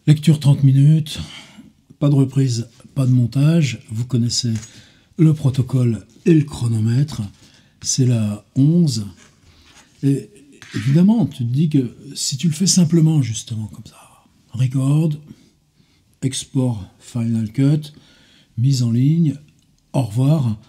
Lecture 30 minutes, pas de reprise, pas de montage. Vous connaissez le protocole et le chronomètre. C'est la 11. Et évidemment, tu te dis que si tu le fais simplement, justement, comme ça, record, export Final Cut, mise en ligne, au revoir.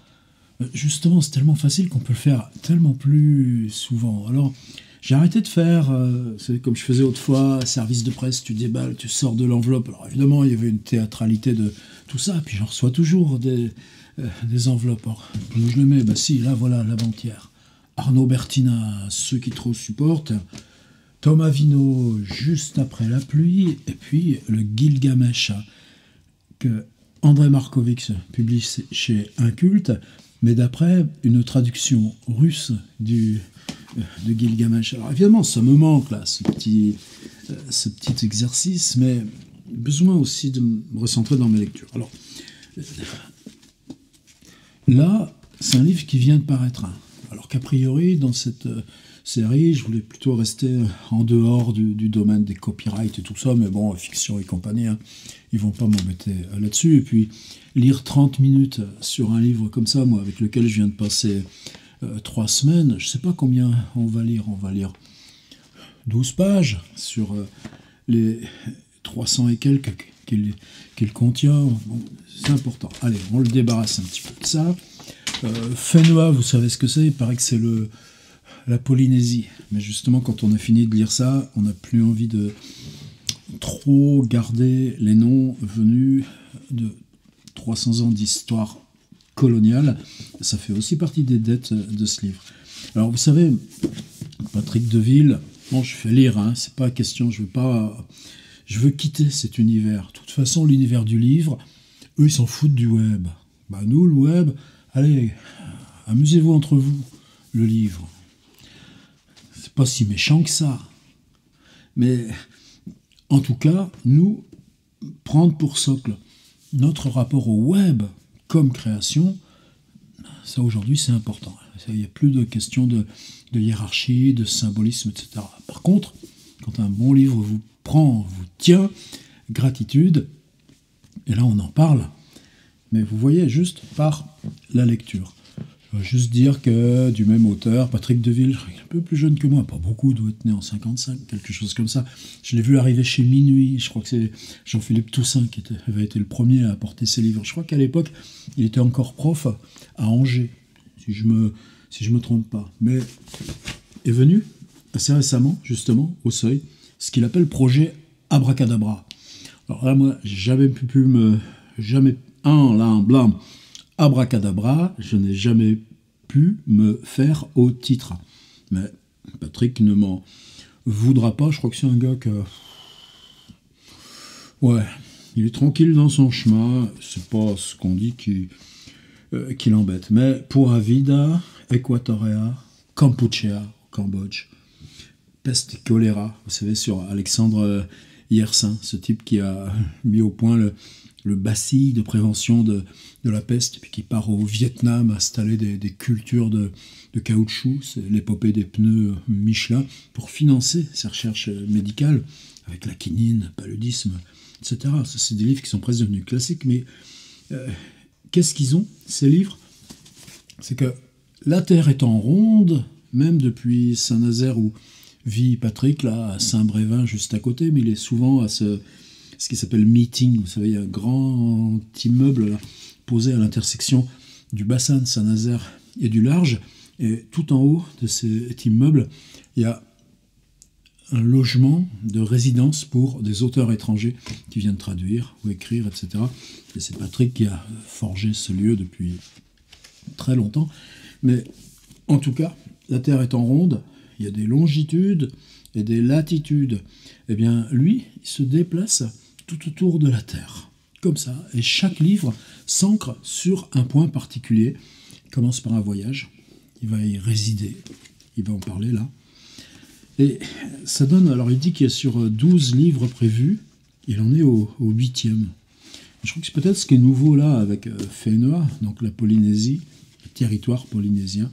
Justement, c'est tellement facile qu'on peut le faire tellement plus souvent. Alors, j'ai arrêté de faire, c'est comme je faisais autrefois, service de presse, tu déballes, tu sors de l'enveloppe. Alors évidemment, il y avait une théâtralité de tout ça, puis j'en reçois toujours des enveloppes. Alors, où je le mets, bah si, là voilà, l'avant-hier. Arnaud Bertina, ceux qui trop supportent. Thomas Vino, juste après la pluie. Et puis le Gilgamesh, que André Markovitch publie chez Inculte, mais d'après une traduction russe de Gilgamesh. Alors évidemment, ça me manque là, ce petit exercice, mais besoin aussi de me recentrer dans mes lectures. Alors là, c'est un livre qui vient de paraître. Alors qu'a priori, dans cette série, je voulais plutôt rester en dehors du domaine des copyrights et tout ça, mais bon, fiction et compagnie, hein, ils vont pas m'embêter là-dessus. Et puis, lire 30 minutes sur un livre comme ça, moi, avec lequel je viens de passer 3 semaines, je sais pas combien on va lire 12 pages sur les 300 et quelques qu'il contient. Bon, c'est important. Allez, on le débarrasse un petit peu de ça. Fenua, vous savez ce que c'est? Il paraît que c'est la Polynésie. Mais justement, quand on a fini de lire ça, on n'a plus envie de trop garder les noms venus de 300 ans d'histoire coloniale. Ça fait aussi partie des dettes de ce livre. Alors, vous savez, Patrick Deville, bon, je fais lire, hein, c'est pas question, je veux quitter cet univers. De toute façon, l'univers du livre, eux, ils s'en foutent du web. Bah, nous, le web, allez, amusez-vous entre vous, le livre. C'est pas si méchant que ça. Mais, en tout cas, nous, prendre pour socle notre rapport au web comme création, ça aujourd'hui, c'est important. Il n'y a plus de question de hiérarchie, de symbolisme, etc. Par contre, quand un bon livre vous prend, vous tient, gratitude, et là on en parle, mais vous voyez juste par la lecture. Je veux juste dire que du même auteur, Patrick Deville, un peu plus jeune que moi, pas beaucoup, doit être né en 55, quelque chose comme ça. Je l'ai vu arriver chez Minuit, je crois que c'est Jean-Philippe Toussaint qui avait été le premier à apporter ses livres. Je crois qu'à l'époque, il était encore prof à Angers, si je me trompe pas. Mais est venu assez récemment, justement, au Seuil, ce qu'il appelle projet Abracadabra. Alors là, moi, Abracadabra, je n'ai jamais pu me faire au titre. Mais Patrick ne m'en voudra pas. Je crois que c'est un gars que... Ouais, il est tranquille dans son chemin. C'est pas ce qu'on dit qui l'embête. Mais pour Avida, Equatoria, Kampuchea, Cambodge, peste et choléra, vous savez, sur Alexandre Yersin, ce type qui a mis au point le bacille de prévention de la peste, et puis qui part au Vietnam installer des cultures de caoutchouc, c'est l'épopée des pneus Michelin, pour financer ses recherches médicales, avec la quinine, paludisme, etc. Ça, c'est des livres qui sont presque devenus classiques, mais qu'est-ce qu'ils ont, ces livres? C'est que la Terre étant ronde, même depuis Saint-Nazaire où vit Patrick, là, à Saint-Brévin, juste à côté, mais il est souvent à ce qui s'appelle Meeting. Vous savez, il y a un grand immeuble là, posé à l'intersection du bassin de Saint-Nazaire et du large. Et tout en haut de cet immeuble, il y a un logement de résidence pour des auteurs étrangers qui viennent traduire ou écrire, etc. Et c'est Patrick qui a forgé ce lieu depuis très longtemps. Mais en tout cas, la Terre étant ronde, il y a des longitudes et des latitudes. Eh bien, lui, il se déplace tout autour de la Terre, comme ça. Et chaque livre s'ancre sur un point particulier. Il commence par un voyage, il va y résider, il va en parler là. Et ça donne, alors il dit qu'il y a sur 12 livres prévus, il en est au 8e. Je crois que c'est peut-être ce qui est nouveau là avec Fenua, donc la Polynésie, le territoire polynésien.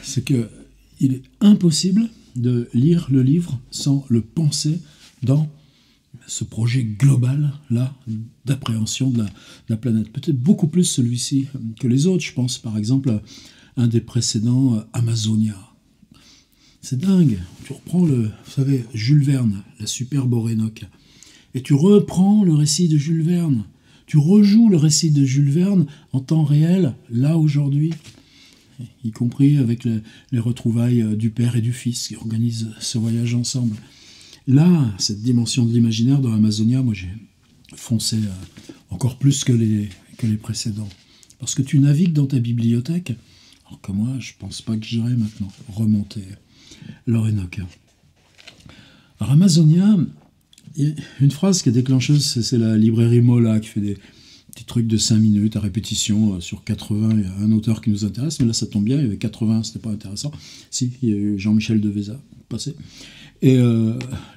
C'est qu'il est impossible de lire le livre sans le penser dans ce projet global-là d'appréhension de la planète. Peut-être beaucoup plus celui-ci que les autres. Je pense par exemple à un des précédents, Amazonia. C'est dingue. Tu reprends vous savez, Jules Verne, la superbe Orénoque, et tu reprends le récit de Jules Verne. Tu rejoues le récit de Jules Verne en temps réel, là, aujourd'hui, y compris avec les retrouvailles du père et du fils qui organisent ce voyage ensemble. Là, cette dimension de l'imaginaire dans l'Amazonia, moi j'ai foncé encore plus que les précédents. Parce que tu navigues dans ta bibliothèque, alors que moi, je pense pas que j'irai maintenant remonter l'Orénoque. Alors Amazonia, il y a une phrase qui est déclencheuse, c'est la librairie Mola qui fait des petits trucs de 5 minutes à répétition sur 80. Il y a un auteur qui nous intéresse, mais là ça tombe bien, il y avait 80, c'était pas intéressant. Si, il y a eu Jean-Michel Devéza passé. Et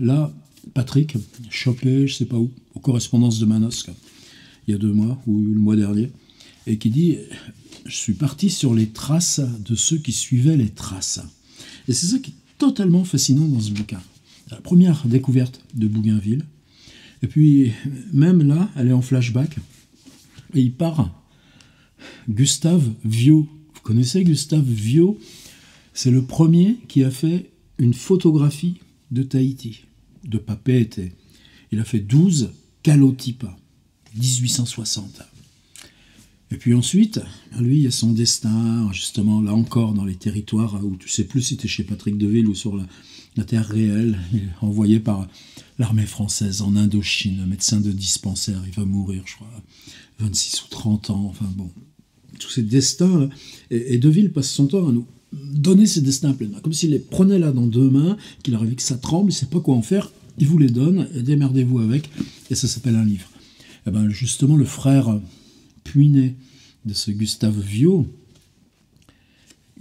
là, Patrick, chopé, je sais pas où, aux correspondances de Manosque, il y a 2 mois, ou le mois dernier, et qui dit « Je suis parti sur les traces de ceux qui suivaient les traces ». Et c'est ça qui est totalement fascinant dans ce bouquin. La première découverte de Bougainville, et puis même là, elle est en flashback, et il part Gustave Viau. Vous connaissez Gustave Viau? C'est le premier qui a fait une photographie de Tahiti, de Papeete. Il a fait 12 calotypes, 1860. Et puis ensuite, lui, il a son destin, justement, là encore, dans les territoires où tu sais plus si tu es chez Patrick Deville ou sur la terre réelle. Il est envoyé par l'armée française en Indochine, médecin de dispensaire. Il va mourir, je crois, 26 ou 30 ans. Enfin bon, tous ces destins. Là. Et Deville passe son temps à nous donner ses destins à pleines mains. Comme s'il les prenait là dans 2 mains, qu'il arrivait que ça tremble, il ne sait pas quoi en faire. Il vous les donne, démerdez-vous avec. Et ça s'appelle un livre. Et ben justement, le frère puiné de ce Gustave Viau,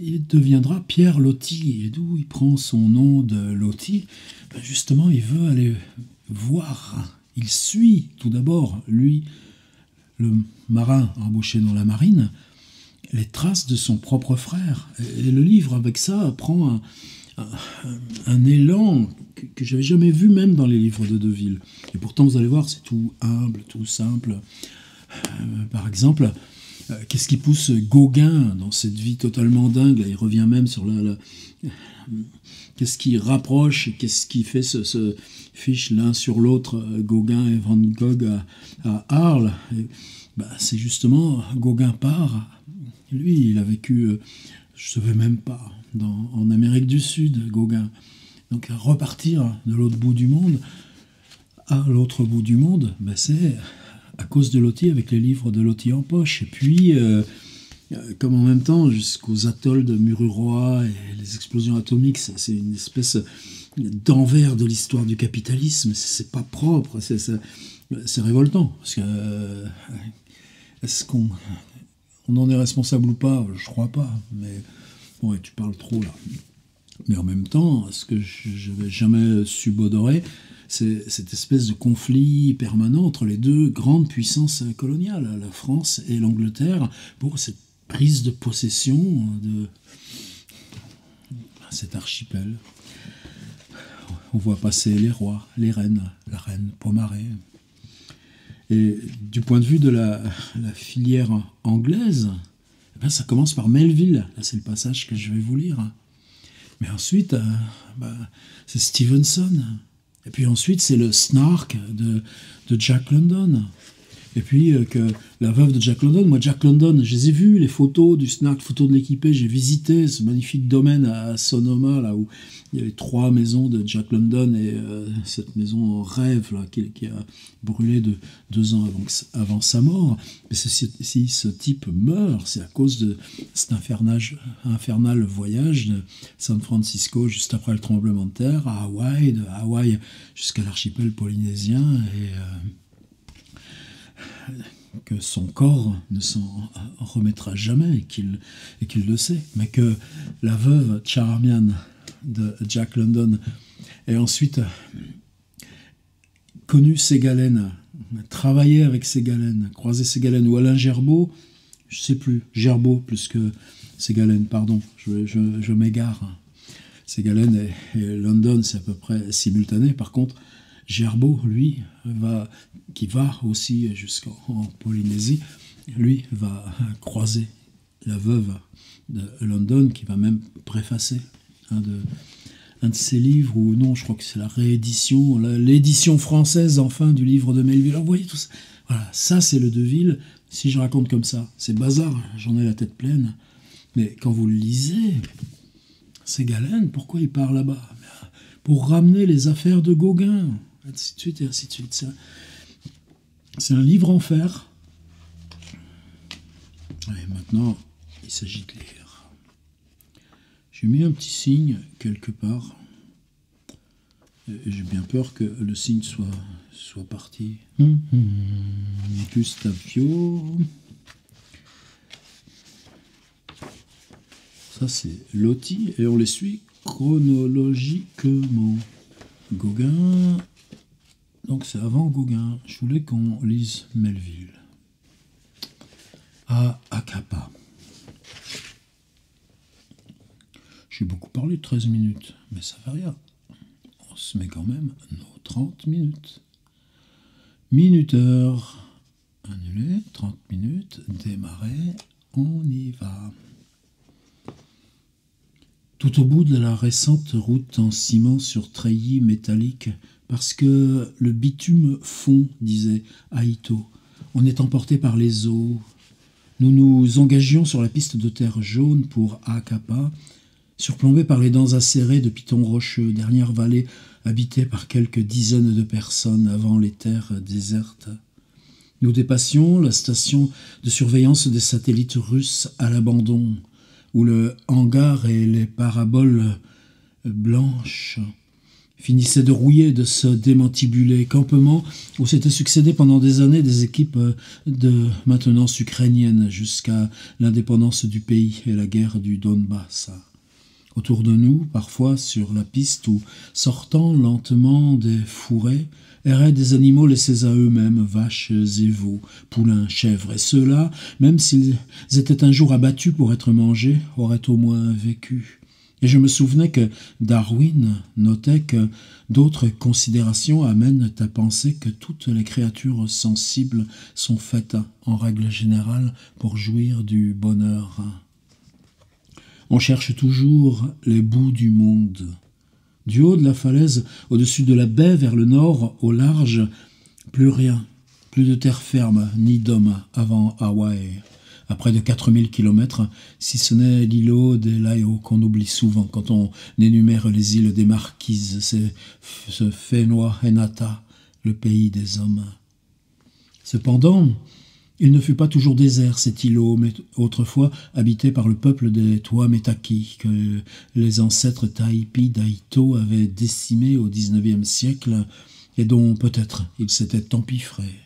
il deviendra Pierre Loti. Et d'où il prend son nom de Loti? Ben justement, il veut aller voir. Il suit tout d'abord, lui, le marin embauché dans la marine, les traces de son propre frère. Et le livre, avec ça, prend un élan que j'avais jamais vu même dans les livres de Deville. Et pourtant, vous allez voir, c'est tout humble, tout simple. Par exemple, qu'est-ce qui pousse Gauguin dans cette vie totalement dingue? Il revient même sur qu'est-ce qui rapproche et qu'est-ce qui fait se fiche l'un sur l'autre, Gauguin et Van Gogh à Arles. C'est justement, Gauguin part. Lui, il a vécu, je ne savais même pas, en Amérique du Sud, Gauguin. Donc à repartir de l'autre bout du monde à l'autre bout du monde, c'est à cause de Loti, avec les livres de Loti en poche. Et puis, comme en même temps, jusqu'aux atolls de Mururoa et les explosions atomiques, c'est une espèce d'envers de l'histoire du capitalisme. C'est pas propre, c'est révoltant. Parce que, est-ce qu'on en est responsable ou pas? Je crois pas. Mais bon, tu parles trop là. Mais en même temps, ce que je n'avais jamais subodoré, c'est cette espèce de conflit permanent entre les 2 grandes puissances coloniales, la France et l'Angleterre, pour cette prise de possession de cet archipel. On voit passer les rois, les reines, la reine Pomaré. Et du point de vue de la filière anglaise, ça commence par Melville. Là, c'est le passage que je vais vous lire. Mais ensuite, c'est Stevenson. Et puis ensuite, c'est le Snark de Jack London. Et puis, que la veuve de Jack London, moi, Jack London, je les ai vus, les photos du Snark, photos de l'équipée, j'ai visité ce magnifique domaine à Sonoma, là où il y a les 3 maisons de Jack London et cette maison en rêve, là, qui a brûlé 2 ans avant sa mort. Mais si ce type meurt, c'est à cause de cet infernal voyage de San Francisco, juste après le tremblement de terre, à Hawaï, de Hawaï jusqu'à l'archipel polynésien, et que son corps ne s'en remettra jamais et qu'il le sait, mais que la veuve Charmian de Jack London ait ensuite connu Ségalène, travaillé avec Ségalène, croisé Ségalène ou Alain Gerbaud, je sais plus, Gerbaud plus que Ségalène, pardon, je m'égare. Ségalène et London, c'est à peu près simultané. Par contre, Gerbaud, lui, qui va aussi jusqu'en Polynésie, lui va croiser la veuve de London, qui va même préfacer un de ses livres, ou non, je crois que c'est la réédition, l'édition française, enfin, du livre de Melville. Alors, vous voyez tout ça. Voilà, ça, c'est le Deville. Si je raconte comme ça, c'est bazar, j'en ai la tête pleine. Mais quand vous le lisez, c'est Galen, pourquoi il part là-bas? Pour ramener les affaires de Gauguin, ainsi de suite et ainsi de suite. C'est un livre en fer. Et maintenant, il s'agit de lire. J'ai mis un petit signe quelque part. J'ai bien peur que le signe soit parti. Gustavio. Ça, c'est Loti, et on les suit chronologiquement. Gauguin. Donc, c'est avant Gauguin. Je voulais qu'on lise Melville. À Akapa. J'ai beaucoup parlé de 13 minutes, mais ça fait rien. On se met quand même nos 30 minutes. Minuteur. Annulé. 30 minutes. Démarrer. On y va. Tout au bout de la récente route en ciment sur treillis métallique, parce que le bitume fond, disait Aïto. On est emporté par les eaux. Nous nous engagions sur la piste de terre jaune pour Akapa, surplombée par les dents acérées de pitons rocheux, dernière vallée habitée par quelques dizaines de personnes avant les terres désertes. Nous dépassions la station de surveillance des satellites russes à l'abandon, où le hangar et les paraboles blanches finissaient de rouiller, de se démantibuler, campement où s'étaient succédé pendant des années des équipes de maintenance ukrainienne jusqu'à l'indépendance du pays et la guerre du Donbass. Autour de nous, parfois sur la piste ou sortant lentement des fourrés, erraient des animaux laissés à eux-mêmes, vaches et veaux, poulains, chèvres, et ceux-là, même s'ils étaient un jour abattus pour être mangés, auraient au moins vécu. Et je me souvenais que Darwin notait que d'autres considérations amènent à penser que toutes les créatures sensibles sont faites, en règle générale, pour jouir du bonheur. On cherche toujours les bouts du monde. Du haut de la falaise, au-dessus de la baie, vers le nord, au large, plus rien, plus de terre ferme, ni d'hommes avant Hawaï. À près de 4000 kilomètres, si ce n'est l'îlot des Laos qu'on oublie souvent quand on énumère les îles des Marquises, c'est ce Whenua Henata, le pays des hommes. Cependant, il ne fut pas toujours désert, cet îlot, mais autrefois habité par le peuple des Tuamétaki, que les ancêtres Taipi d'Aito avaient décimé au XIXe siècle, et dont peut-être ils s'étaient empiffrés.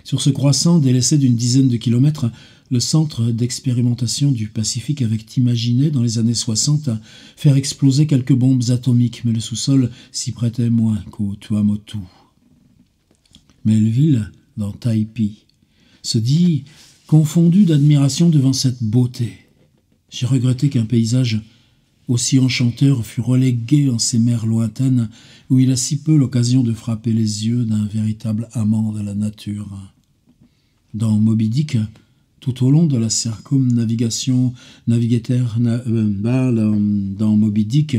Sur ce croissant délaissé d'une dizaine de kilomètres, le centre d'expérimentation du Pacifique avait imaginé, dans les années 60, faire exploser quelques bombes atomiques, mais le sous-sol s'y prêtait moins qu'au Tuamotu. Melville, dans Taipi, se dit confondu d'admiration devant cette beauté. J'ai regretté qu'un paysage aussi enchanteur fût relégué en ces mers lointaines où il a si peu l'occasion de frapper les yeux d'un véritable amant de la nature. Dans Moby Dick, tout au long de la circumnavigation dans Moby Dick,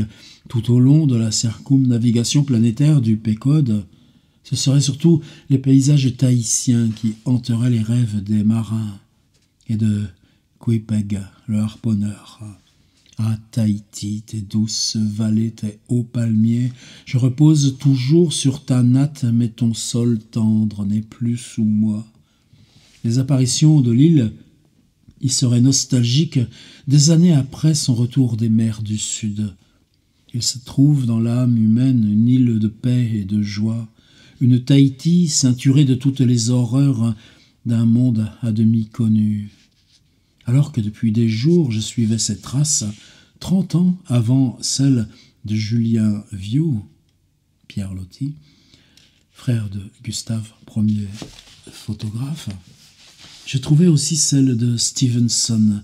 tout au long de la circumnavigation planétaire du Pécode, ce seraient surtout les paysages tahitiens qui hanteraient les rêves des marins et de Quipeg, le harponneur. À Tahiti, tes douces vallées, tes hauts palmiers, je repose toujours sur ta natte, mais ton sol tendre n'est plus sous moi. Les apparitions de l'île y seraient nostalgiques des années après son retour des mers du Sud. Il se trouve dans l'âme humaine une île de paix et de joie, une Tahiti ceinturée de toutes les horreurs d'un monde à demi connu. Alors que depuis des jours je suivais cette trace, 30 ans avant celle de Julien Viau, Pierre Loti, frère de Gustave, premier photographe, je trouvais aussi celle de Stevenson,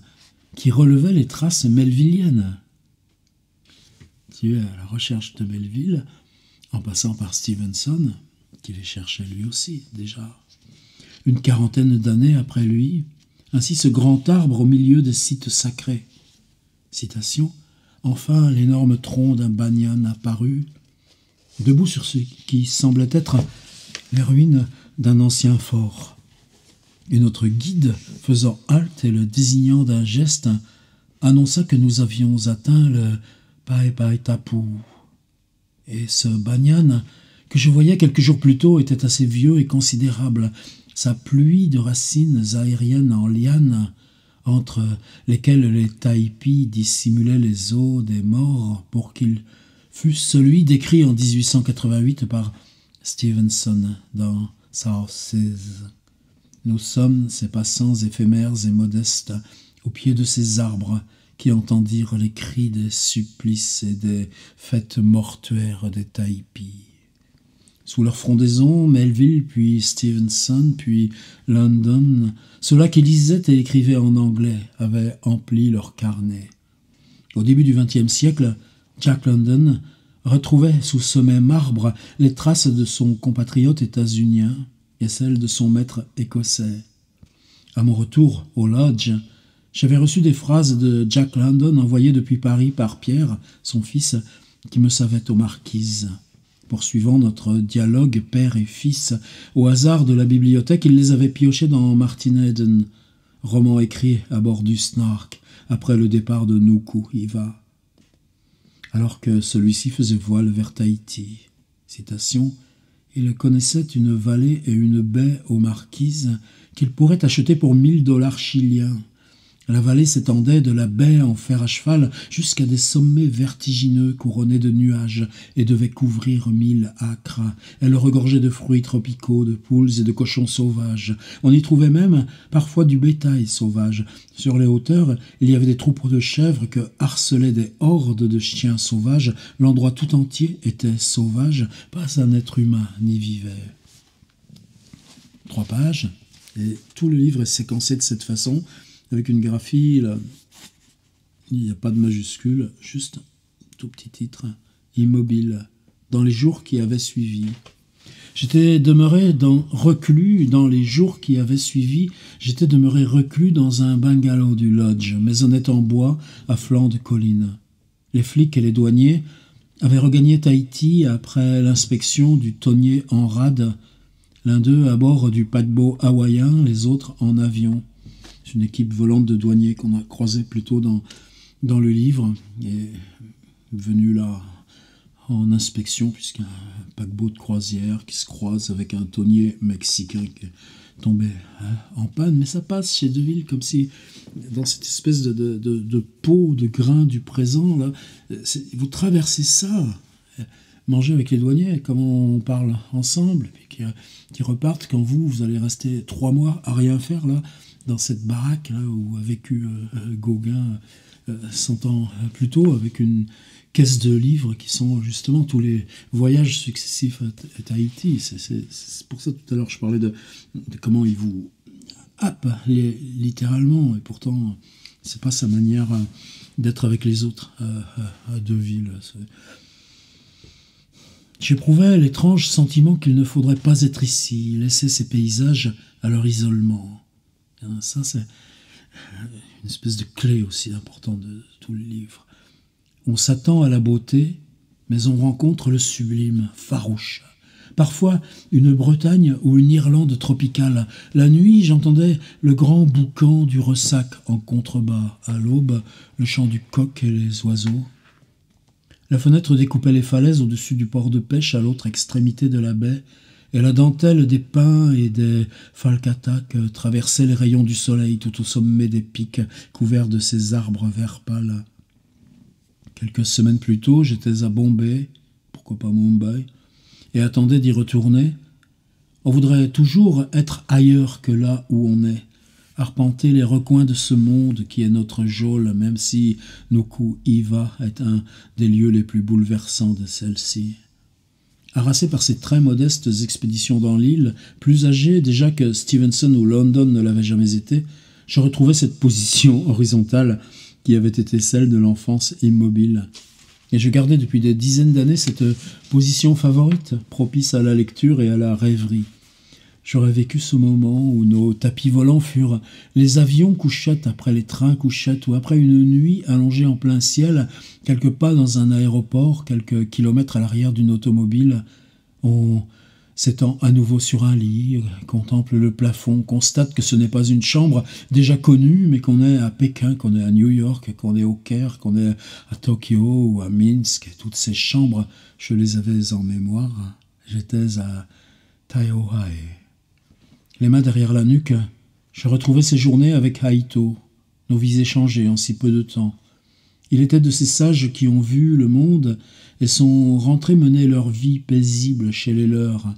qui relevait les traces melvilliennes. Tu es à la recherche de Melville, en passant par Stevenson, qui les cherchait lui aussi déjà. Une quarantaine d'années après lui, ainsi ce grand arbre au milieu des sites sacrés. Citation. Enfin, l'énorme tronc d'un banyan apparut, debout sur ce qui semblait être les ruines d'un ancien fort. Et notre guide, faisant halte et le désignant d'un geste, annonça que nous avions atteint le Paepaetapu. Et ce banyan, que je voyais quelques jours plus tôt, était assez vieux et considérable. Sa pluie de racines aériennes en lianes, entre lesquelles les taipis dissimulaient les os des morts pour qu'il fût celui décrit en 1888 par Stevenson dans South Seas. Nous sommes ces passants éphémères et modestes au pied de ces arbres qui entendirent les cris des supplices et des fêtes mortuaires des taipis. Sous leur frondaison, Melville, puis Stevenson, puis London, ceux-là qui lisaient et écrivaient en anglais avaient empli leurs carnets. Au début du XXe siècle, Jack London retrouvait sous ce même arbre les traces de son compatriote états-unien et celles de son maître écossais. À mon retour au lodge, j'avais reçu des phrases de Jack London envoyées depuis Paris par Pierre, son fils, qui me savait aux marquises. Poursuivant notre dialogue père et fils, au hasard de la bibliothèque, il les avait piochés dans Martin Eden, roman écrit à bord du Snark, après le départ de Nuku-Hiva, alors que celui-ci faisait voile vers Tahiti. Citation. Il connaissait une vallée et une baie aux Marquises qu'il pourrait acheter pour $1000 chiliens. La vallée s'étendait de la baie en fer à cheval jusqu'à des sommets vertigineux couronnés de nuages et devait couvrir 1000 acres. Elle regorgeait de fruits tropicaux, de poules et de cochons sauvages. On y trouvait même parfois du bétail sauvage. Sur les hauteurs, il y avait des troupeaux de chèvres que harcelaient des hordes de chiens sauvages. L'endroit tout entier était sauvage, pas un être humain n'y vivait. 3 pages, et tout le livre est séquencé de cette façon, avec une graphie, là, il n'y a pas de majuscule, juste un tout petit titre, Immobile, dans les jours qui avaient suivi. J'étais demeuré reclus dans les jours qui avaient suivi, j'étais demeuré reclus dans un bungalow du lodge, maisonnette en bois à flanc de colline. Les flics et les douaniers avaient regagné Tahiti après l'inspection du tonnier en rade, l'un d'eux à bord du paquebot hawaïen, les autres en avion. C'est une équipe volante de douaniers qu'on a croisée plus tôt dans le livre, et venu là en inspection, puisqu'un paquebot de croisière qui se croise avec un tonnier mexicain qui est tombé en panne. Mais ça passe chez Deville comme si, dans cette espèce de peau, de grain du présent, là, vous traversez ça, manger avec les douaniers, comment on parle ensemble, et puis qui repartent quand vous allez rester 3 mois à rien faire, là, dans cette baraque là où a vécu Gauguin 100 ans plus tôt, avec une caisse de livres qui sont justement tous les voyages successifs à Tahiti. C'est pour ça tout à l'heure je parlais de comment il vous happe littéralement, et pourtant c'est pas sa manière d'être avec les autres à Deville. J'éprouvais l'étrange sentiment qu'il ne faudrait pas être ici, laisser ces paysages à leur isolement. Ça, c'est une espèce de clé aussi importante de tout le livre. On s'attend à la beauté, mais on rencontre le sublime, farouche. Parfois, une Bretagne ou une Irlande tropicale. La nuit, j'entendais le grand boucan du ressac en contrebas. À l'aube, le chant du coq et les oiseaux. La fenêtre découpait les falaises au-dessus du port de pêche à l'autre extrémité de la baie, et la dentelle des pins et des falcatacs traversait les rayons du soleil tout au sommet des pics couverts de ces arbres vert pâle. Quelques semaines plus tôt, j'étais à Bombay, pourquoi pas Mumbai, et attendais d'y retourner. On voudrait toujours être ailleurs que là où on est, arpenter les recoins de ce monde qui est notre geôle, même si Nuku-Hiva est un des lieux les plus bouleversants de celle-ci. Harassé par ses très modestes expéditions dans l'île, plus âgé déjà que Stevenson ou London ne l'avaient jamais été, je retrouvais cette position horizontale qui avait été celle de l'enfance immobile. Et je gardais depuis des dizaines d'années cette position favorite, propice à la lecture et à la rêverie. J'aurais vécu ce moment où nos tapis volants furent les avions couchettes après les trains couchettes ou après une nuit allongée en plein ciel, quelque part dans un aéroport, quelques kilomètres à l'arrière d'une automobile. On s'étend à nouveau sur un lit, contemple le plafond, constate que ce n'est pas une chambre déjà connue, mais qu'on est à Pékin, qu'on est à New York, qu'on est au Caire, qu'on est à Tokyo ou à Minsk. Toutes ces chambres, je les avais en mémoire. J'étais à Taiohae. Les mains derrière la nuque, je retrouvais ces journées avec Haïto, nos vies échangées en si peu de temps. Il était de ces sages qui ont vu le monde et sont rentrés mener leur vie paisible chez les leurs,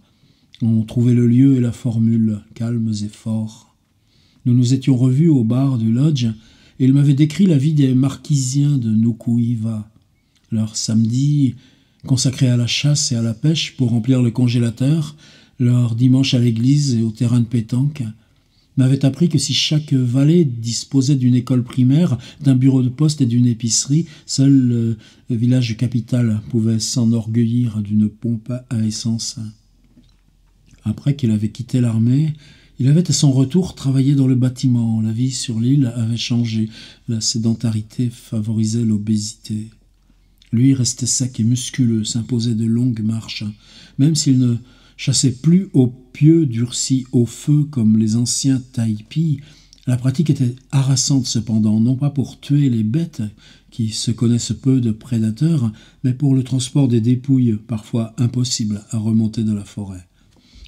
ont trouvé le lieu et la formule, calmes et forts. Nous nous étions revus au bar du lodge et il m'avait décrit la vie des marquisiens de Nukuhiva, leur samedi consacré à la chasse et à la pêche pour remplir le congélateur, leur dimanche à l'église et au terrain de pétanque, m'avait appris que si chaque vallée disposait d'une école primaire, d'un bureau de poste et d'une épicerie, seul le village capital pouvait s'enorgueillir d'une pompe à essence. Après qu'il avait quitté l'armée, il avait à son retour travaillé dans le bâtiment. La vie sur l'île avait changé. La sédentarité favorisait l'obésité. Lui restait sec et musculeux, s'imposait de longues marches. Même s'il ne chassait plus au pieu durci au feu comme les anciens taipis, la pratique était harassante cependant, non pas pour tuer les bêtes, qui se connaissent peu de prédateurs, mais pour le transport des dépouilles, parfois impossible à remonter de la forêt.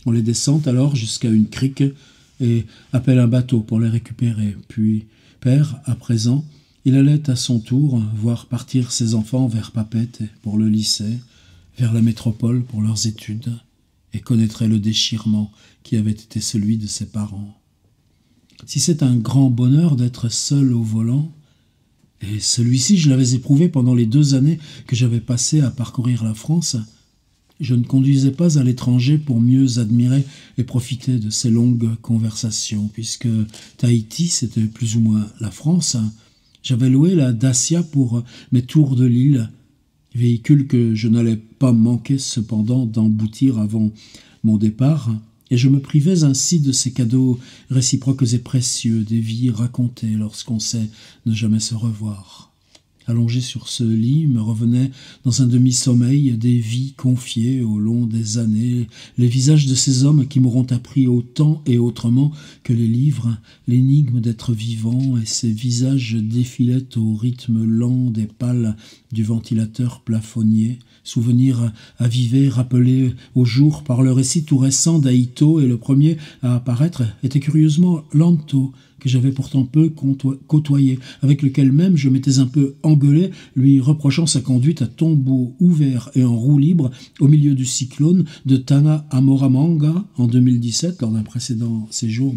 On les descend alors jusqu'à une crique et appelle un bateau pour les récupérer. Puis, père, à présent, il allait à son tour voir partir ses enfants vers Papeete pour le lycée, vers la métropole pour leurs études, et connaîtrait le déchirement qui avait été celui de ses parents. Si c'est un grand bonheur d'être seul au volant, et celui-ci je l'avais éprouvé pendant les 2 années que j'avais passées à parcourir la France, je ne conduisais pas à l'étranger pour mieux admirer et profiter de ces longues conversations, puisque Tahiti, c'était plus ou moins la France. J'avais loué la Dacia pour mes tours de l'île, véhicule que je n'allais pas manquer cependant d'emboutir avant mon départ, et je me privais ainsi de ces cadeaux réciproques et précieux, des vies racontées lorsqu'on sait ne jamais se revoir. Allongé sur ce lit, me revenaient dans un demi-sommeil des vies confiées au long des années, les visages de ces hommes qui m'auront appris autant et autrement que les livres, l'énigme d'être vivant, et ces visages défilaient au rythme lent des pales du ventilateur plafonnier, souvenirs avivés, rappelés au jour par le récit tout récent d'Aïto, et le premier à apparaître était curieusement Lanto, que j'avais pourtant peu côtoyé, avec lequel même je m'étais un peu engueulé, lui reprochant sa conduite à tombeau ouvert et en roue libre au milieu du cyclone de Tana à Moramanga en 2017, lors d'un précédent séjour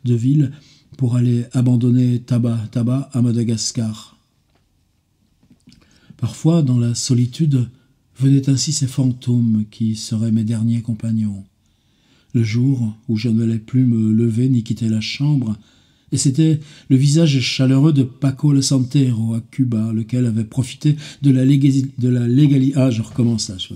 de ville, pour aller abandonner Taba à Madagascar. Parfois, dans la solitude, venaient ainsi ces fantômes qui seraient mes derniers compagnons. Le jour où je n'allais plus me lever ni quitter la chambre, et c'était le visage chaleureux de Paco Santero à Cuba, lequel avait profité de la légalité. Ah, je recommence là, je...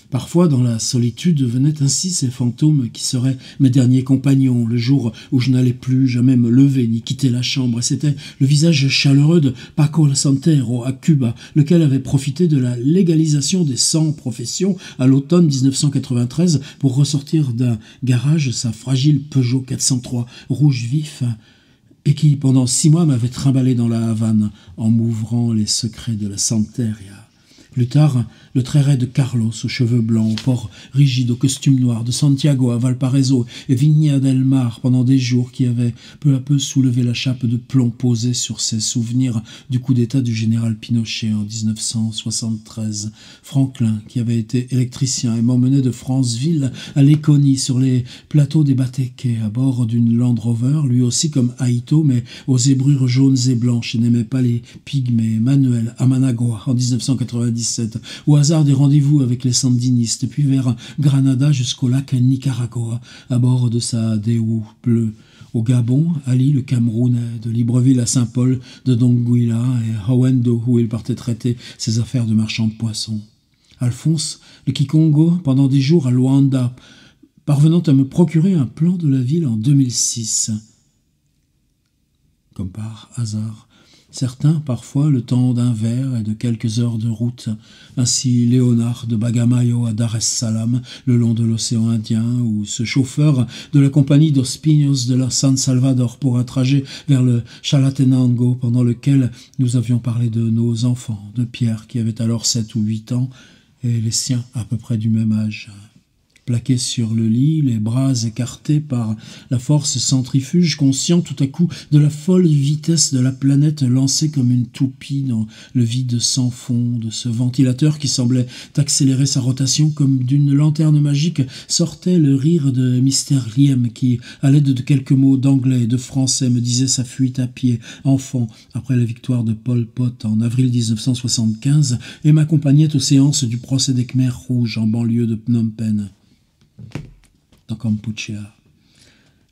Parfois, dans la solitude, venaient ainsi ces fantômes qui seraient mes derniers compagnons, le jour où je n'allais plus jamais me lever ni quitter la chambre. Et c'était le visage chaleureux de Paco Santero à Cuba, lequel avait profité de la légalisation des sans-professions à l'automne 1993 pour ressortir d'un garage sa fragile Peugeot 403 rouge vif, et qui, pendant 6 mois, m'avait trimballé dans la Havane en m'ouvrant les secrets de la Santeria. Plus tard, le très raide de Carlos, aux cheveux blancs, au port rigide, au costume noir, de Santiago à Valparaiso et Viña del Mar pendant des jours, qui avaient peu à peu soulevé la chape de plomb posée sur ses souvenirs du coup d'État du général Pinochet en 1973. Franklin, qui avait été électricien et m'emmenait de Franceville à Léconie sur les plateaux des Bateques à bord d'une Land Rover, lui aussi comme Haïto, mais aux zébrures jaunes et blanches, et n'aimait pas les pygmées. Manuel à Managua en 1997, au hasard des rendez-vous avec les sandinistes, puis vers Granada jusqu'au lac Nicaragua, à bord de sa Daewoo bleue. Au Gabon, Ali le Camerounais, de Libreville à Saint-Paul, de Donguila et Hawendo, où il partait traiter ses affaires de marchand de poissons. Alphonse le Kikongo, pendant 10 jours à Luanda, parvenant à me procurer un plan de la ville en 2006. Comme par hasard. Certains, parfois, le temps d'un verre et de quelques heures de route. Ainsi Léonard de Bagamayo à Dar es Salaam, le long de l'océan Indien, ou ce chauffeur de la compagnie dos Pinhos de la San Salvador pour un trajet vers le Chalatenango, pendant lequel nous avions parlé de nos enfants, de Pierre qui avait alors 7 ou 8 ans, et les siens à peu près du même âge. Plaqué sur le lit, les bras écartés par la force centrifuge, conscient tout à coup de la folle vitesse de la planète lancée comme une toupie dans le vide sans fond, de ce ventilateur qui semblait accélérer sa rotation comme d'une lanterne magique, sortait le rire de Mr. Liem qui, à l'aide de quelques mots d'anglais et de français, me disait sa fuite à pied, enfant, après la victoire de Pol Pot en avril 1975, et m'accompagnait aux séances du procès des Khmers rouges en banlieue de Phnom Penh. Dans Kampuchea.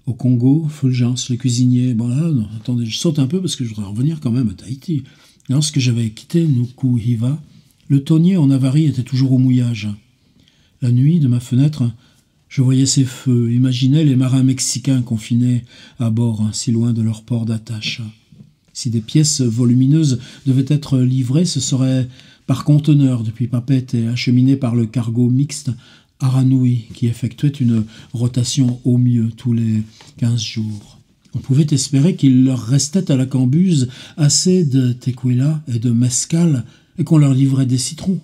Au Congo, Fulgence, le cuisinier. Bon là, non, attendez, je saute un peu parce que je voudrais revenir quand même à Tahiti. Lorsque j'avais quitté Nukuhiva, le tonnier en avarie était toujours au mouillage. La nuit, de ma fenêtre, je voyais ces feux, imaginais les marins mexicains confinés à bord, si loin de leur port d'attache. Si des pièces volumineuses devaient être livrées, ce serait par conteneurs depuis Papeete et acheminées par le cargo mixte Aranui, qui effectuait une rotation au mieux tous les 15 jours. On pouvait espérer qu'il leur restait à la Cambuse assez de tequila et de mescal et qu'on leur livrait des citrons.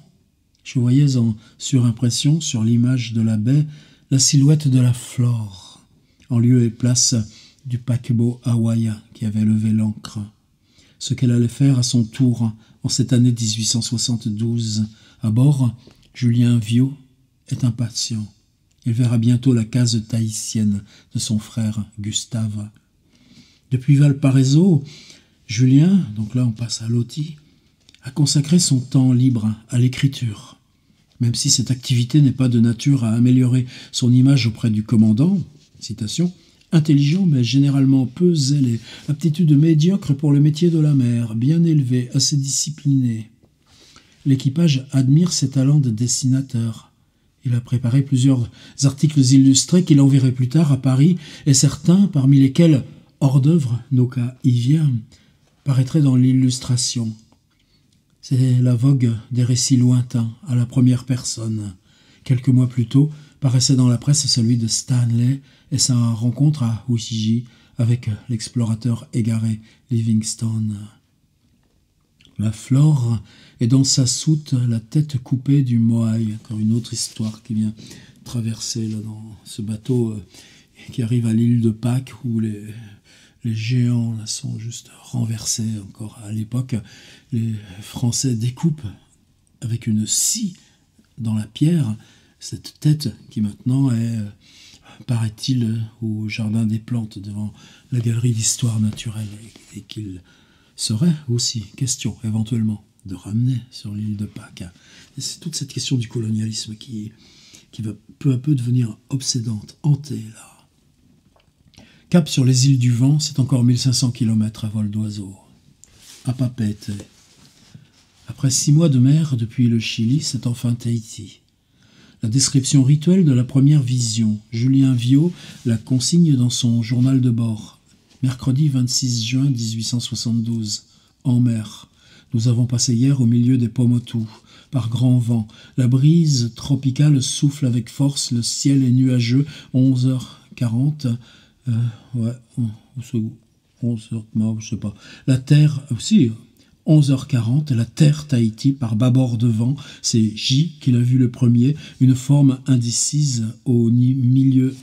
Je voyais en surimpression sur l'image de la baie la silhouette de la Flore, en lieu et place du paquebot hawaïen qui avait levé l'ancre. Ce qu'elle allait faire à son tour en cette année 1872. À bord, Julien Viau est impatient. Il verra bientôt la case tahitienne de son frère Gustave. Depuis Valparaiso, Julien, donc là on passe à Loti, a consacré son temps libre à l'écriture. Même si cette activité n'est pas de nature à améliorer son image auprès du commandant, citation, intelligent mais généralement peu zélé, aptitude médiocre pour le métier de la mer, bien élevé, assez discipliné. L'équipage admire ses talents de dessinateur. Il a préparé plusieurs articles illustrés qu'il enverrait plus tard à Paris, et certains, parmi lesquels hors d'œuvre, Noka y vient, paraîtraient dans l'illustration. C'est la vogue des récits lointains, à la première personne. Quelques mois plus tôt, paraissait dans la presse celui de Stanley et sa rencontre à Ujiji avec l'explorateur égaré Livingstone. La Flore est dans sa soute la tête coupée du Moai. Encore une autre histoire qui vient traverser là, dans ce bateau qui arrive à l'île de Pâques où les géants là, sont juste renversés. Encore à l'époque, les Français découpent avec une scie dans la pierre cette tête qui maintenant est, paraît-il, au Jardin des Plantes devant la galerie d'histoire naturelle et qu'il serait aussi question éventuellement de ramener sur l'île de Pâques. Et c'est toute cette question du colonialisme qui va peu à peu devenir obsédante, hantée là. Cap sur les îles du Vent, c'est encore 1500 km à vol d'oiseau. À Papeete. Après 6 mois de mer depuis le Chili, c'est enfin Tahiti. La description rituelle de la première vision. Julien Viau la consigne dans son journal de bord. Mercredi 26 juin 1872. En mer. Nous avons passé hier au milieu des Pomotou. Par grand vent. La brise tropicale souffle avec force. Le ciel est nuageux. 11h40. 11h, non, je sais pas. La terre, aussi, 11h40, la terre Tahiti par bâbord de vent, c'est J qui l'a vu le premier, une forme indécise au milieu.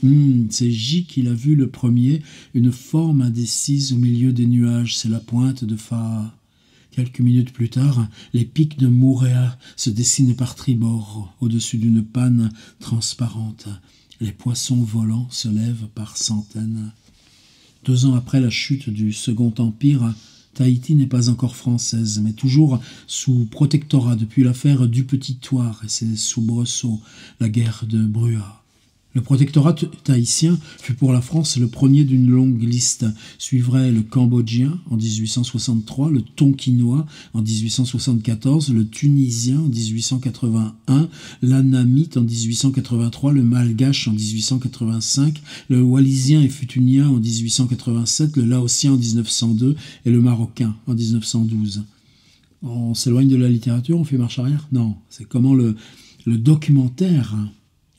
C'est J qui l'a vu le premier, une forme indécise au milieu des nuages, c'est la pointe de Fa. Quelques minutes plus tard, les pics de Moorea se dessinent par tribord, au-dessus d'une panne transparente. Les poissons volants se lèvent par centaines. 2 ans après la chute du Second Empire, Tahiti n'est pas encore française, mais toujours sous protectorat depuis l'affaire du Petit Thouars et ses soubresauts, la guerre de Brua. Le protectorat tahitien fut pour la France le premier d'une longue liste. Suivrait le cambodgien en 1863, le tonkinois en 1874, le tunisien en 1881, l'annamite en 1883, le malgache en 1885, le wallisien et futunien en 1887, le laotien en 1902 et le marocain en 1912. On s'éloigne de la littérature, on fait marche arrière? Non, c'est comment le documentaire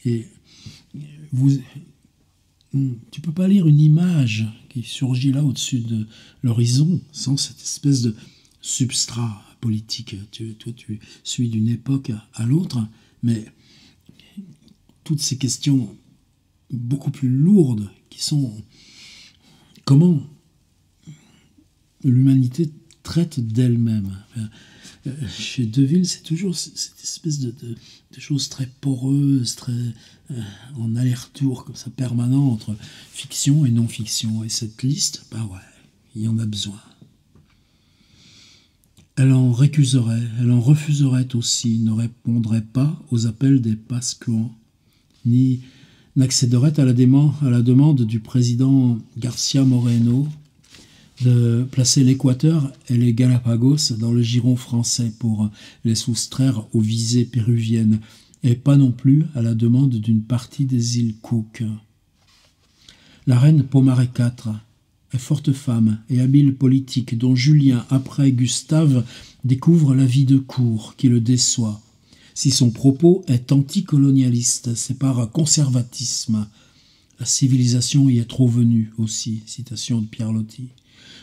est... Tu peux pas lire une image qui surgit là au-dessus de l'horizon sans cette espèce de substrat politique. Toi, tu suis d'une époque à l'autre, mais toutes ces questions beaucoup plus lourdes qui sont comment l'humanité traite d'elle-même. Chez Deville, c'est toujours cette espèce de choses très poreuses, très en aller-retour comme ça permanent entre fiction et non-fiction. Et cette liste, bah ouais, il y en a besoin. Elle en récuserait, elle en refuserait aussi, ne répondrait pas aux appels des Pascuans, ni n'accéderait à la demande du président Garcia Moreno de placer l'Équateur et les Galapagos dans le giron français pour les soustraire aux visées péruviennes, et pas non plus à la demande d'une partie des îles Cook. La reine Pomaré IV est forte femme et habile politique dont Julien, après Gustave, découvre la vie de cour qui le déçoit. Si son propos est anticolonialiste, c'est par conservatisme. La civilisation y est trop venue aussi, citation de Pierre Loti.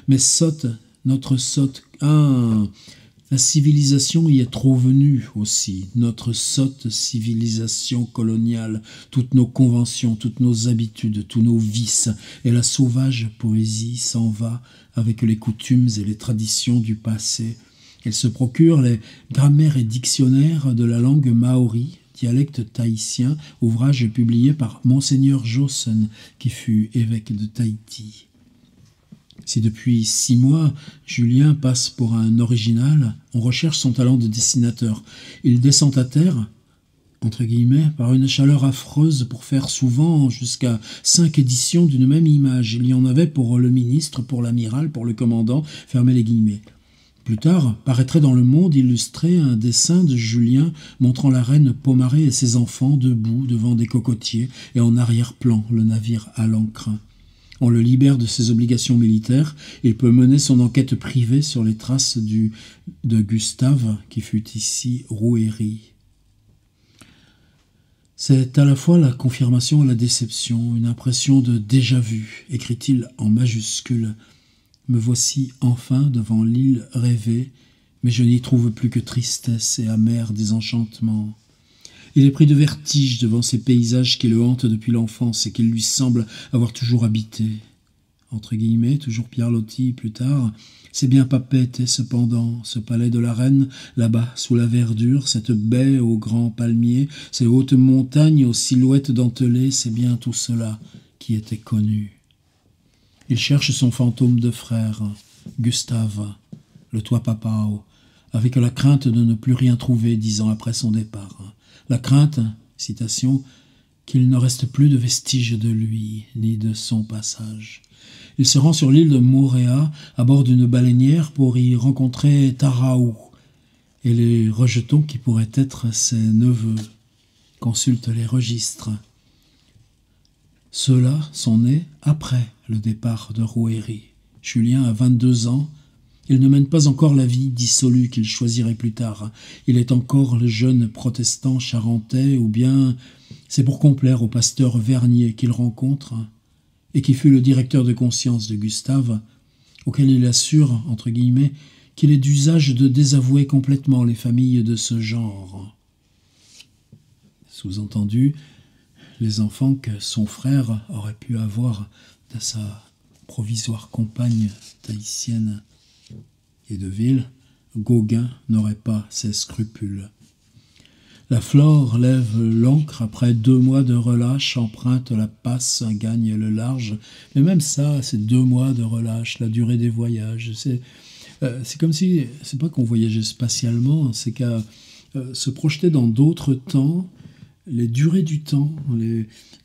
Mais sotte, notre sotte, la civilisation y est trop venue aussi, notre sotte civilisation coloniale, toutes nos conventions, toutes nos habitudes, tous nos vices, et la sauvage poésie s'en va avec les coutumes et les traditions du passé. Elle se procure les grammaires et dictionnaires de la langue maori, dialecte tahitien, ouvrage publié par Monseigneur Jawson, qui fut évêque de Tahiti. Si depuis 6 mois, Julien passe pour un original, on recherche son talent de dessinateur. Il descend à terre, entre guillemets, par une chaleur affreuse pour faire souvent jusqu'à 5 éditions d'une même image. Il y en avait pour le ministre, pour l'amiral, pour le commandant, fermez les guillemets. Plus tard, paraîtrait dans Le Monde illustré un dessin de Julien montrant la reine Pomaré et ses enfants debout devant des cocotiers et en arrière-plan le navire à l'ancre. On le libère de ses obligations militaires, il peut mener son enquête privée sur les traces de Gustave, qui fut ici Rouhérie. C'est à la fois la confirmation et la déception, une impression de déjà-vu, écrit-il en majuscule. Me voici enfin devant l'île rêvée, mais je n'y trouve plus que tristesse et amer désenchantement. Il est pris de vertige devant ces paysages qui le hantent depuis l'enfance et qu'il lui semble avoir toujours habité. Entre guillemets, toujours Pierre Loti, plus tard, c'est bien Papette et cependant, ce palais de la reine, là-bas, sous la verdure, cette baie aux grands palmiers, ces hautes montagnes aux silhouettes dentelées, c'est bien tout cela qui était connu. Il cherche son fantôme de frère, Gustave, le toit papao, avec la crainte de ne plus rien trouver 10 ans après son départ. La crainte, citation, qu'il ne reste plus de vestiges de lui, ni de son passage. Il se rend sur l'île de Moorea, à bord d'une baleinière, pour y rencontrer Taraou et les rejetons qui pourraient être ses neveux. Consulte les registres. Ceux-là sont nés après le départ de Rouhérie. Julien a 22 ans. Il ne mène pas encore la vie dissolue qu'il choisirait plus tard. Il est encore le jeune protestant charentais, ou bien c'est pour complaire au pasteur Vernier qu'il rencontre, et qui fut le directeur de conscience de Gustave, auquel il assure, entre guillemets, qu'il est d'usage de désavouer complètement les familles de ce genre. Sous-entendu, les enfants que son frère aurait pu avoir de sa provisoire compagne tahitienne et de ville, Gauguin n'aurait pas ses scrupules. La Flore lève l'ancre après 2 mois de relâche, emprunte la passe, gagne le large. Mais même ça, c'est 2 mois de relâche, la durée des voyages. C'est comme si, c'est pas qu'on voyageait spatialement, c'est qu'à se projeter dans d'autres temps les durées du temps,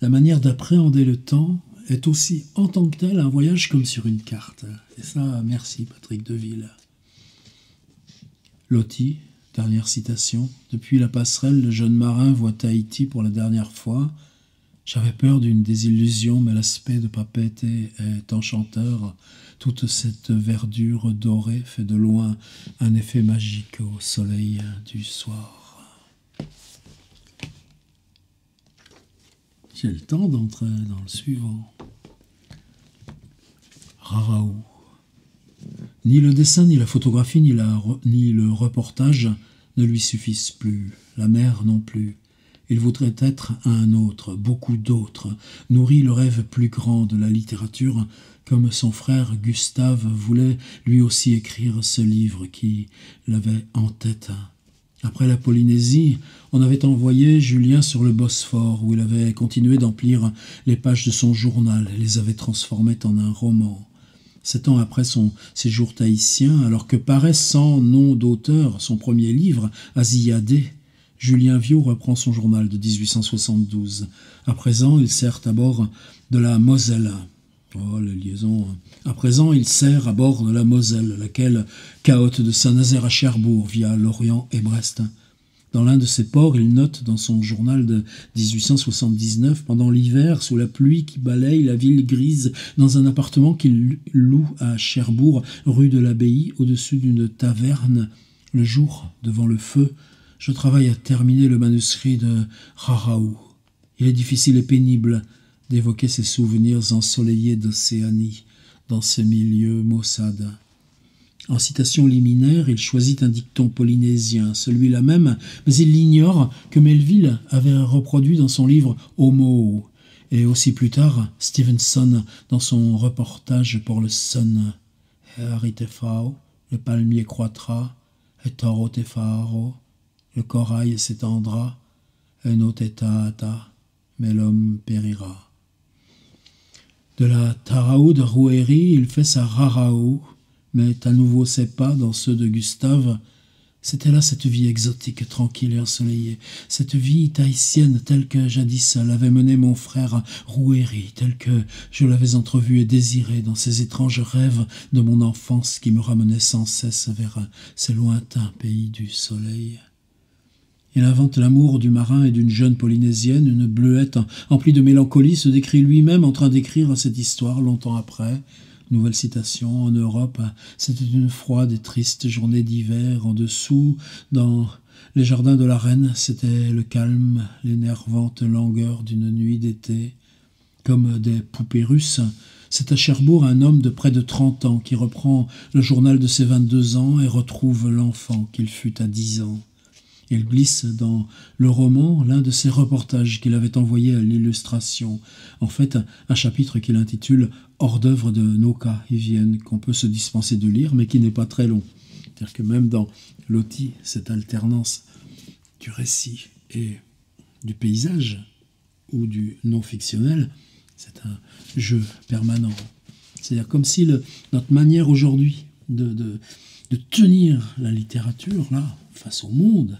la manière d'appréhender le temps est aussi en tant que tel un voyage comme sur une carte. Et ça, merci Patrick Deville. Loti, dernière citation. Depuis la passerelle, le jeune marin voit Tahiti pour la dernière fois. J'avais peur d'une désillusion, mais l'aspect de Papeete est enchanteur. Toute cette verdure dorée fait de loin un effet magique au soleil du soir. J'ai le temps d'entrer dans le suivant. Raraou. Ni le dessin, ni la photographie, ni le reportage ne lui suffisent plus. La mer non plus. Il voudrait être un autre, beaucoup d'autres, nourrit le rêve plus grand de la littérature, comme son frère Gustave voulait lui aussi écrire ce livre qui l'avait en tête. Après la Polynésie, on avait envoyé Julien sur le Bosphore, où il avait continué d'emplir les pages de son journal et les avait transformées en un roman. 7 ans après son séjour tahitien, alors que paraît sans nom d'auteur son premier livre, Aziyadé, Julien Viau reprend son journal de 1872. À présent, il sert à bord de la Moselle. Oh, les liaisons. À présent, il sert à bord de la Moselle, laquelle cahote de Saint-Nazaire à Cherbourg via Lorient et Brest. Dans l'un de ces ports, il note dans son journal de 1879, pendant l'hiver, sous la pluie qui balaye la ville grise, dans un appartement qu'il loue à Cherbourg, rue de l'Abbaye, au-dessus d'une taverne, le jour, devant le feu, je travaille à terminer le manuscrit de Raraou. Il est difficile et pénible d'évoquer ces souvenirs ensoleillés d'Océanie dans ce milieu maussade. En citation liminaire, il choisit un dicton polynésien, celui-là même, mais il ignore que Melville avait reproduit dans son livre Homo, et aussi plus tard Stevenson dans son reportage pour le Sun. Haritefao, le palmier croîtra, et toro te faro. Le corail s'étendra, eno te taata, mais l'homme périra. De la Taraou de Rouhéry, il fait sa Raraou, mais à nouveau ses pas dans ceux de Gustave. C'était là cette vie exotique, tranquille et ensoleillée, cette vie tahitienne telle que jadis l'avait menée mon frère à Rouhéry, telle que je l'avais entrevue et désirée dans ces étranges rêves de mon enfance qui me ramenaient sans cesse vers ces lointains pays du soleil. Il invente l'amour du marin et d'une jeune polynésienne, une bleuette emplie de mélancolie se décrit lui-même en train d'écrire cette histoire longtemps après. Nouvelle citation, en Europe, c'était une froide et triste journée d'hiver. En dessous, dans les jardins de la reine, c'était le calme, l'énervante langueur d'une nuit d'été. Comme des poupées russes, c'est à Cherbourg un homme de près de 30 ans qui reprend le journal de ses 22 ans et retrouve l'enfant qu'il fut à 10 ans. Il glisse dans le roman l'un de ses reportages qu'il avait envoyé à l'illustration. En fait, un chapitre qu'il intitule « Hors d'œuvre de Noka Hivienne » qu'on peut se dispenser de lire, mais qui n'est pas très long. C'est-à-dire que même dans Loti, cette alternance du récit et du paysage ou du non-fictionnel, c'est un jeu permanent. C'est-à-dire comme si notre manière aujourd'hui de tenir la littérature là face au monde,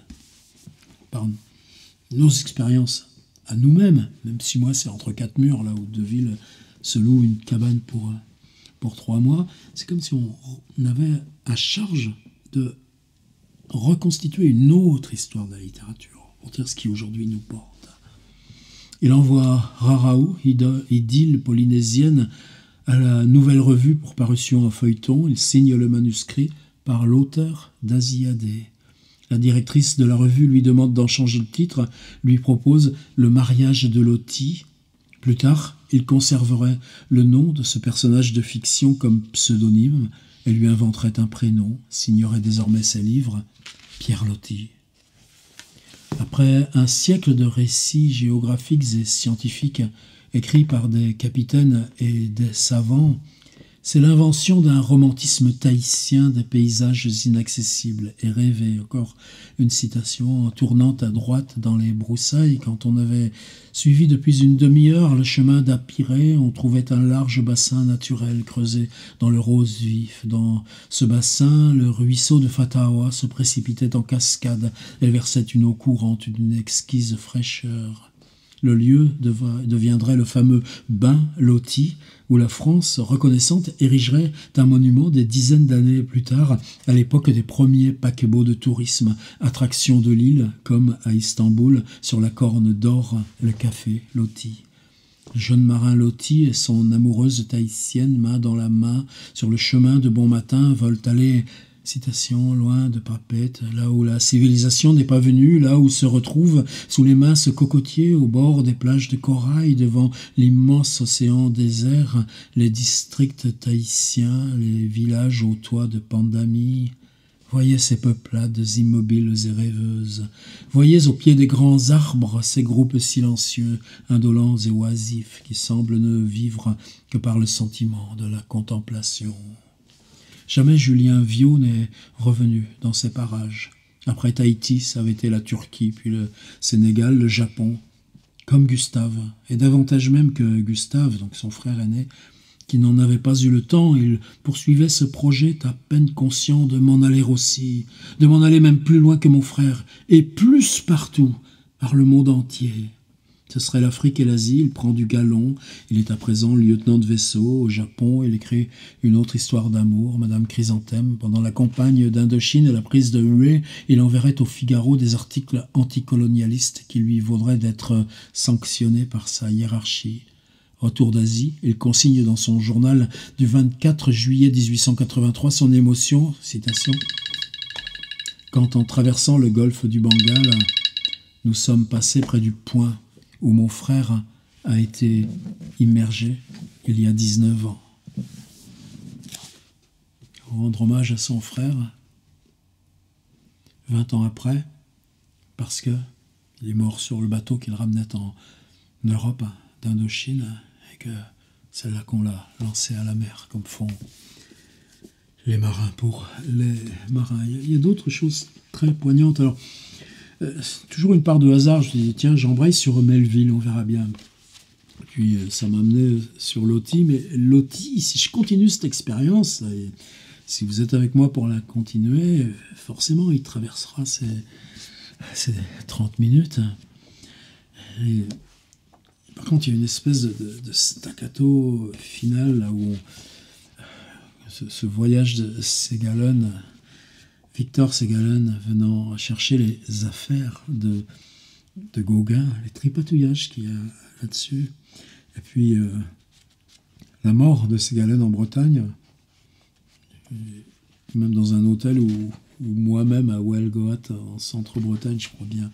par nos expériences à nous-mêmes, même si moi c'est entre 4 murs, là où Deville se loue une cabane pour 3 mois, c'est comme si on avait à charge de reconstituer une autre histoire de la littérature, pour dire ce qui aujourd'hui nous porte. Il envoie Raraou, idylle polynésienne, à la Nouvelle Revue pour parution en feuilleton. Il signe le manuscrit par l'auteur d'Aziyadé. La directrice de la revue lui demande d'en changer le titre, lui propose Le mariage de Loti. Plus tard, il conserverait le nom de ce personnage de fiction comme pseudonyme et lui inventerait un prénom, signerait désormais ses livres, Pierre Loti. Après un siècle de récits géographiques et scientifiques écrits par des capitaines et des savants, C'est l'invention d'un romantisme tahitien des paysages inaccessibles et rêvés. Encore une citation. En tournant à droite dans les broussailles, quand on avait suivi depuis une demi-heure le chemin d'Apiré, on trouvait un large bassin naturel creusé dans le rose vif. Dans ce bassin, le ruisseau de Fatawa se précipitait en cascade et versait une eau courante d'une exquise fraîcheur. Le lieu deviendrait le fameux bain loti, où la France reconnaissante érigerait un monument des dizaines d'années plus tard, à l'époque des premiers paquebots de tourisme, attraction de l'île, comme à Istanbul, sur la Corne d'Or, le café Loti. Le jeune marin Loti et son amoureuse tahitienne, main dans la main, sur le chemin de bon matin, veulent aller... Citation, loin de Papeete, là où la civilisation n'est pas venue, là où se retrouvent sous les minces cocotiers au bord des plages de corail, devant l'immense océan désert, les districts tahitiens, les villages aux toits de Pandami. Voyez ces peuplades immobiles et rêveuses. Voyez au pied des grands arbres ces groupes silencieux, indolents et oisifs, qui semblent ne vivre que par le sentiment de la contemplation. Jamais Julien Viau n'est revenu dans ces parages. Après Tahiti, ça avait été la Turquie, puis le Sénégal, le Japon, comme Gustave, et davantage même que Gustave, donc son frère aîné, qui n'en avait pas eu le temps. Il poursuivait ce projet à peine conscient de m'en aller aussi, de m'en aller même plus loin que mon frère, et plus partout, par le monde entier. Ce serait l'Afrique et l'Asie, il prend du galon, il est à présent lieutenant de vaisseau au Japon, il écrit une autre histoire d'amour, Madame Chrysanthème. Pendant la campagne d'Indochine et la prise de Hue, il enverrait au Figaro des articles anticolonialistes qui lui vaudraient d'être sanctionnés par sa hiérarchie. Retour d'Asie, il consigne dans son journal du 24 juillet 1883 son émotion, citation, « Quand en traversant le golfe du Bengale, nous sommes passés près du point où mon frère a été immergé il y a 19 ans. » Rendre hommage à son frère 20 ans après, parce qu'il est mort sur le bateau qu'il ramenait en Europe d'Indochine, et que c'est là qu'on l'a lancé à la mer, comme font les marins pour les marins. Il y a d'autres choses très poignantes. Alors, toujours une part de hasard, je me dis tiens, j'embraye sur Melville, on verra bien. Puis ça m'a amené sur Loti, mais Loti, si je continue cette expérience, et si vous êtes avec moi pour la continuer, forcément il traversera ces 30 minutes. Et, par contre, il y a une espèce de staccato final, là où ce voyage de Segalen, Victor Segalen venant chercher les affaires de Gauguin, les tripatouillages qu'il y a là-dessus, et puis la mort de Segalen en Bretagne, même dans un hôtel où moi-même à Ouelgoat, en centre-Bretagne, je crois bien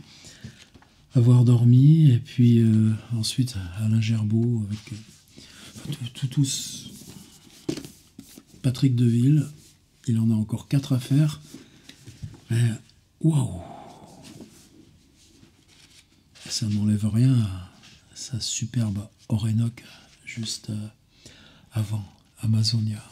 avoir dormi, et puis ensuite Alain Gerbaud avec tous Patrick Deville, il en a encore 4 à faire. Mais waouh, ça n'enlève rien à sa superbe Orénoque juste avant Amazonia.